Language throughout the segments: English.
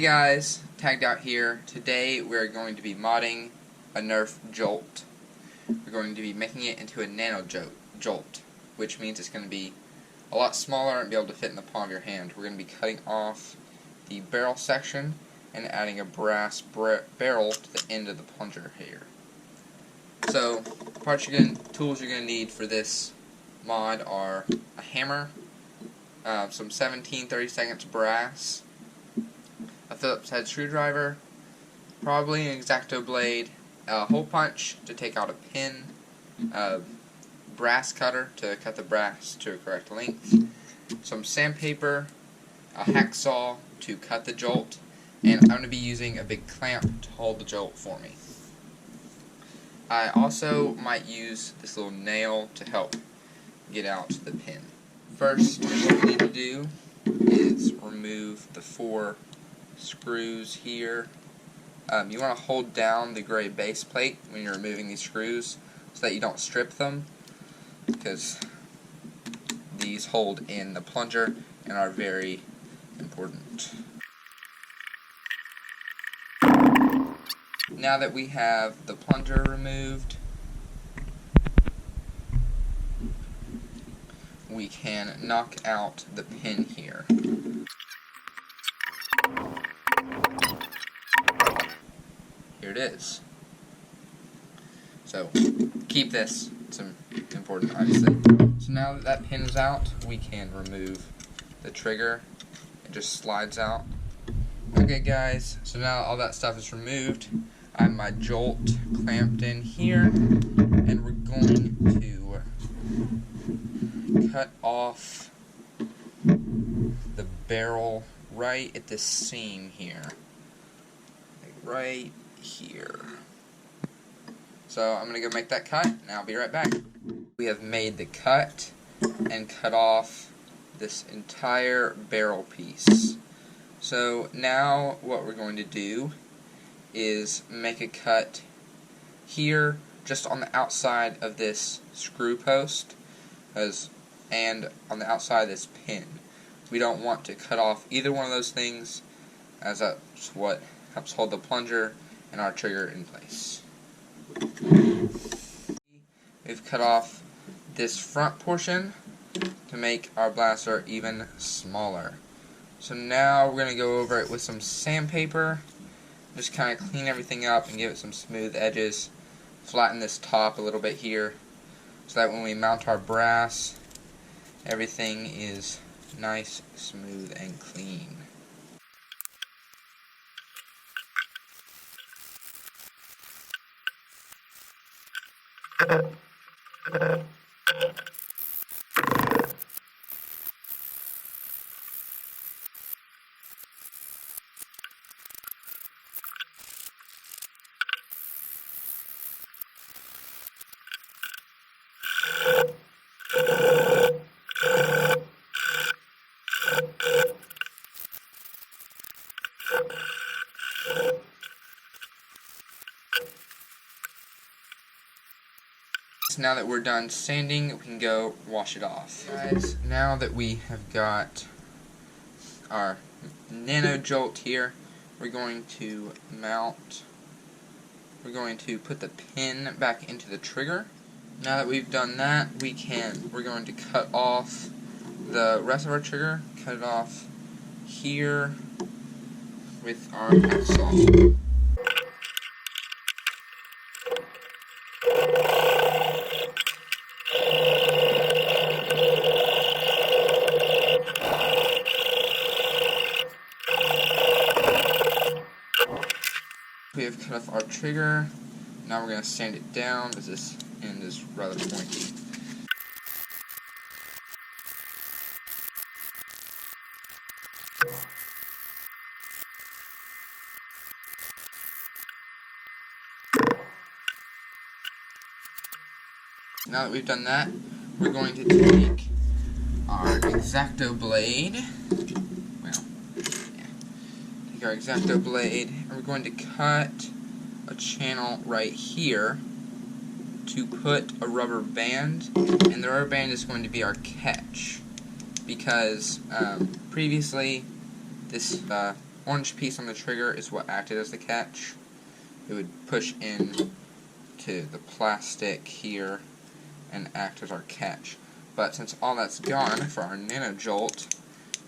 guys, tagged out here. Today we're going to be modding a Nerf Jolt. We're going to be making it into a Nano Jolt, which means it's going to be a lot smaller and be able to fit in the palm of your hand. We're going to be cutting off the barrel section and adding a brass barrel to the end of the plunger here. So, tools you're going to need for this mod are a hammer, some 17/32 brass, a Phillips head screwdriver, probably an X-Acto blade, a hole punch to take out a pin, a brass cutter to cut the brass to a correct length, some sandpaper, a hacksaw to cut the jolt, and I'm going to be using a big clamp to hold the jolt for me. I also might use this little nail to help get out the pin. First, what we need to do is remove the 4 screws here. You want to hold down the gray base plate when you're removing these screws so that you don't strip them, because these hold in the plunger and are very important. Now that we have the plunger removed, we can knock out the pin here. Here it is. So, keep this. It's important, obviously. So now that that pin is out, we can remove the trigger. It just slides out. Okay guys, so now all that stuff is removed. I have my jolt clamped in here, and we're going to cut off the barrel right at this seam here. Like right here. So I'm going to go make that cut, and I'll be right back. We have made the cut and cut off this entire barrel piece. So now what we're going to do is make a cut here just on the outside of this screw post and on the outside of this pin. We don't want to cut off either one of those things, as that's what helps hold the plunger and our trigger in place. We've cut off this front portion to make our blaster even smaller. So now we're going to go over it with some sandpaper. Just kind of clean everything up and give it some smooth edges. Flatten this top a little bit here so that when we mount our brass, everything is nice, smooth, and clean. Now that we're done sanding, we can go wash it off. Guys, now that we have got our Nano Jolt here, we're going to put the pin back into the trigger. Now that we've done that, we're going to cut off the rest of our trigger, cut it off here with our hacksaw. We have cut off our trigger. Now we're going to sand it down because this end is rather pointy. Now that we've done that, we're going to take our X-Acto blade. Take our X-Acto blade, and we're going to cut a channel right here to put a rubber band, and the rubber band is going to be our catch, because previously this orange piece on the trigger is what acted as the catch. It would push in to the plastic here and act as our catch. But since all that's gone, for our Nano Jolt,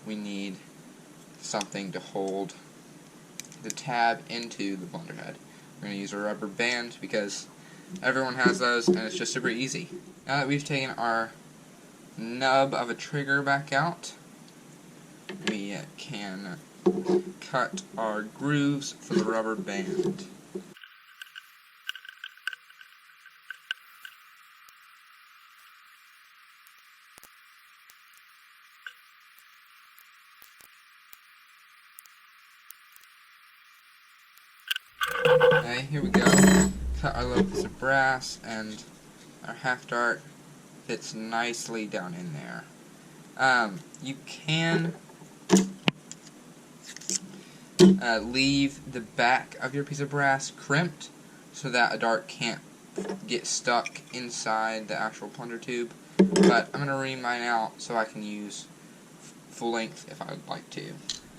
we need something to hold the tab into the plunger head. We're going to use a rubber band because everyone has those and it's just super easy. Now that we've taken our nub of a trigger back out, we can cut our grooves for the rubber band. Okay, here we go. Cut our little piece of brass, and our half dart fits nicely down in there. You can leave the back of your piece of brass crimped so that a dart can't get stuck inside the actual plunger tube, but I'm going to ream mine out so I can use full length if I would like to.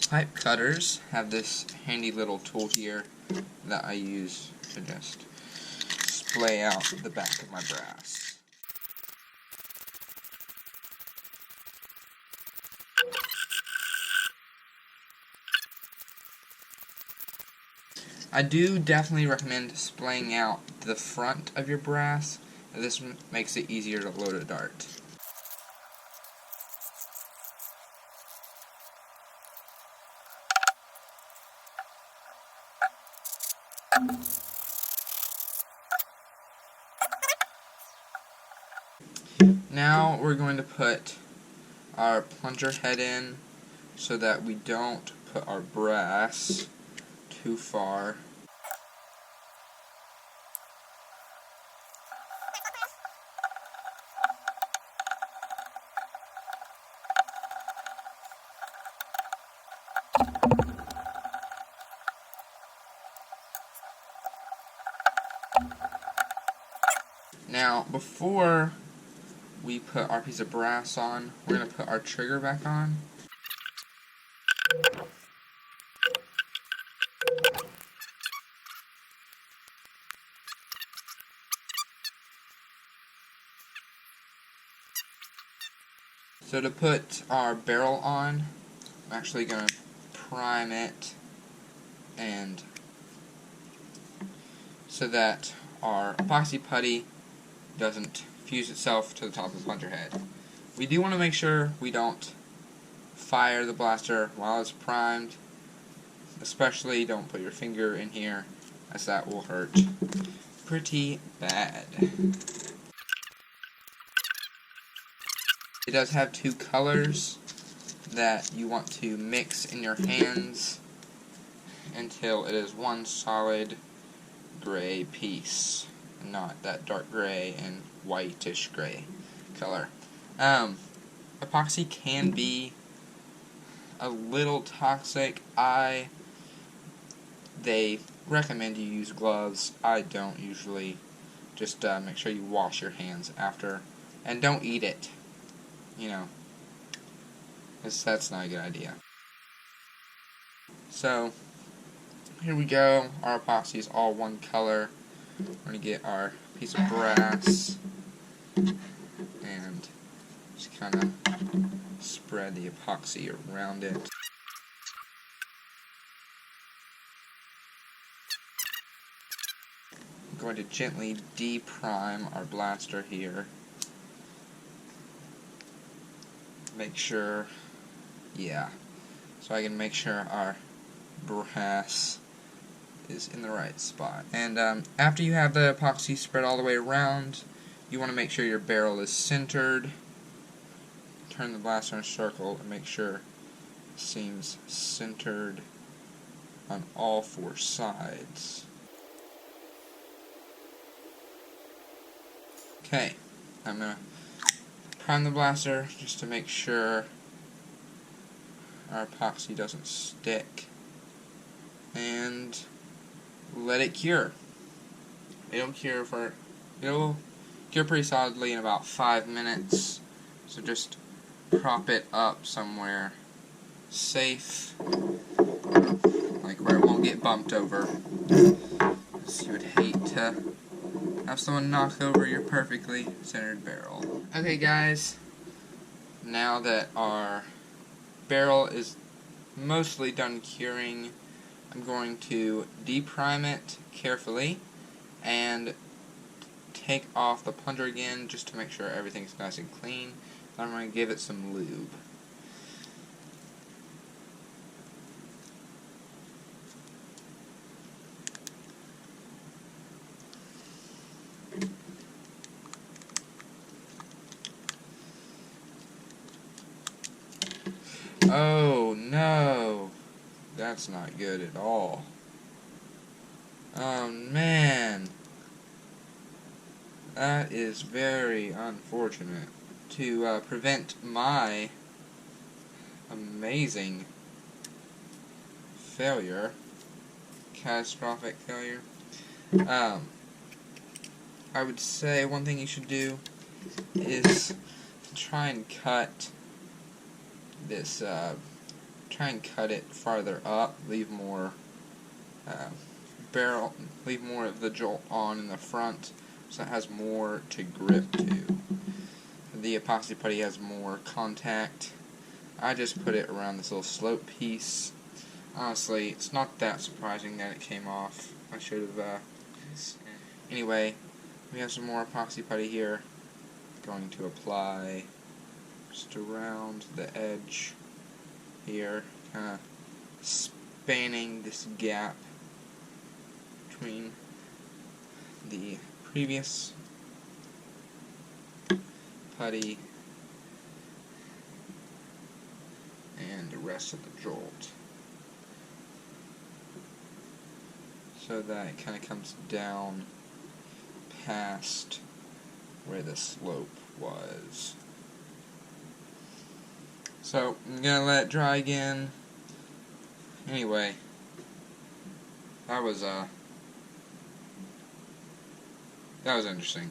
Pipe cutters have this handy little tool here that I use to just splay out the back of my brass. I do definitely recommend splaying out the front of your brass. This makes it easier to load a dart. Now we're going to put our plunger head in so that we don't put our brass too far. Now, before we put our piece of brass on, we're going to put our trigger back on. So to put our barrel on, I'm actually going to prime it and so that our epoxy putty doesn't fuse itself to the top of the plunger head. We do want to make sure we don't fire the blaster while it's primed. Especially don't put your finger in here, as that will hurt pretty bad. It does have two colors that you want to mix in your hands until it is one solid gray piece, not that dark gray and whitish gray color. Epoxy can be a little toxic. They recommend you use gloves. I don't usually. Just make sure you wash your hands after, and don't eat it. You know, that's not a good idea. So here we go. Our epoxy is all one color. We're going to get our piece of brass and just kind of spread the epoxy around it. I'm going to gently deprime our blaster here. Make sure, so I can make sure our brass is in the right spot. And after you have the epoxy spread all the way around, you want to make sure your barrel is centered. Turn the blaster in a circle and make sure it seems centered on all four sides. Okay, I'm going to prime the blaster just to make sure our epoxy doesn't stick, and let it cure. It'll cure pretty solidly in about 5 minutes, so just prop it up somewhere safe like where it won't get bumped over. So you would hate to have someone knock over your perfectly centered barrel. Okay guys, now that our barrel is mostly done curing, I'm going to deprime it carefully and take off the plunger again just to make sure everything's nice and clean. Then I'm going to give it some lube. Oh no, that's not good at all. Oh man, that is very unfortunate. To prevent my amazing failure, catastrophic failure, I would say one thing you should do is try and cut this, try and cut it farther up, leave more leave more of the jolt on in the front so it has more to grip to. The epoxy putty has more contact. I just put it around this little slope piece. Honestly, it's not that surprising that it came off. I should have, anyway, we have some more epoxy putty here. Going to apply just around the edge here, kind of spanning this gap between the previous putty and the rest of the jolt, so that it kind of comes down past where the slope was. So I'm gonna let it dry again. Anyway, that was interesting.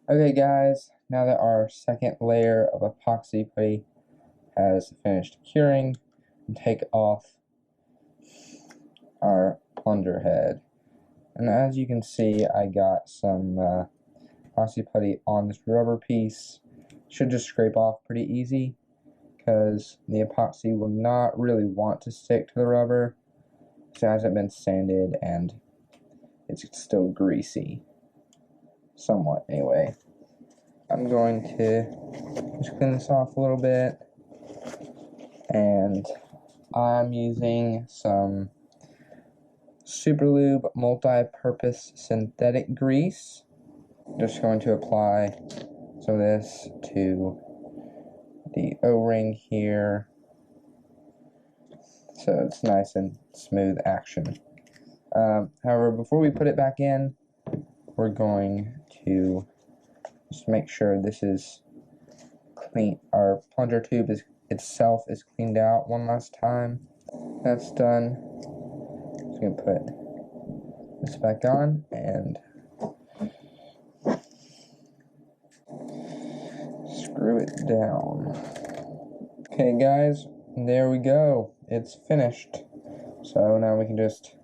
Okay guys, now that our second layer of epoxy putty has finished curing, take off our plunger head. And as you can see, I got some epoxy putty on this rubber piece. Should just scrape off pretty easy, because the epoxy will not really want to stick to the rubber. It hasn't been sanded and it's still greasy. Somewhat, anyway. I'm going to just clean this off a little bit, and I'm using some Super Lube multi-purpose synthetic grease. Just going to apply some of this to the O-ring here, so it's nice and smooth action. However, before we put it back in, we're going to just make sure this is clean. Our plunger tube itself is cleaned out one last time. That's done. Just gonna put this back on and screw it down. Okay guys, there we go. It's finished. So now we can just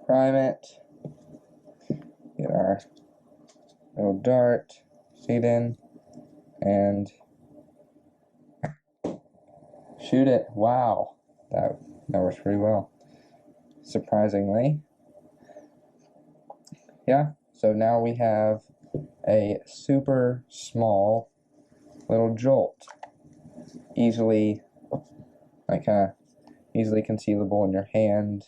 prime it, get our little dart, seat in, and shoot it. Wow, that works pretty well, surprisingly. Yeah, so now we have a super small little jolt, easily concealable in your hand,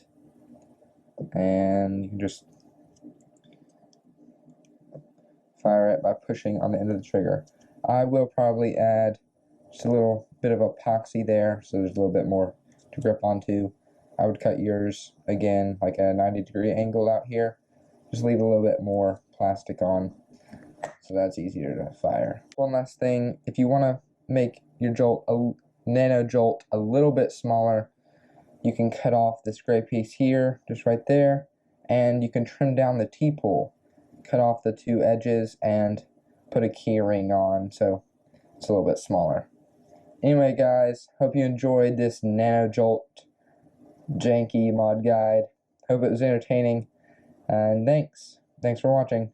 and you can just fire it by pushing on the end of the trigger. I will probably add just a little bit of epoxy there, so there's a little bit more to grip onto. I would cut yours again like a 90-degree angle out here. Just leave a little bit more plastic on, so that's easier to fire. One last thing, if you want to make your Nano Jolt a little bit smaller, you can cut off this gray piece here, just right there, and you can trim down the T-pull. Cut off the two edges and put a key ring on, so it's a little bit smaller. Anyway, guys, hope you enjoyed this Nano Jolt janky mod guide. Hope it was entertaining, and thanks for watching.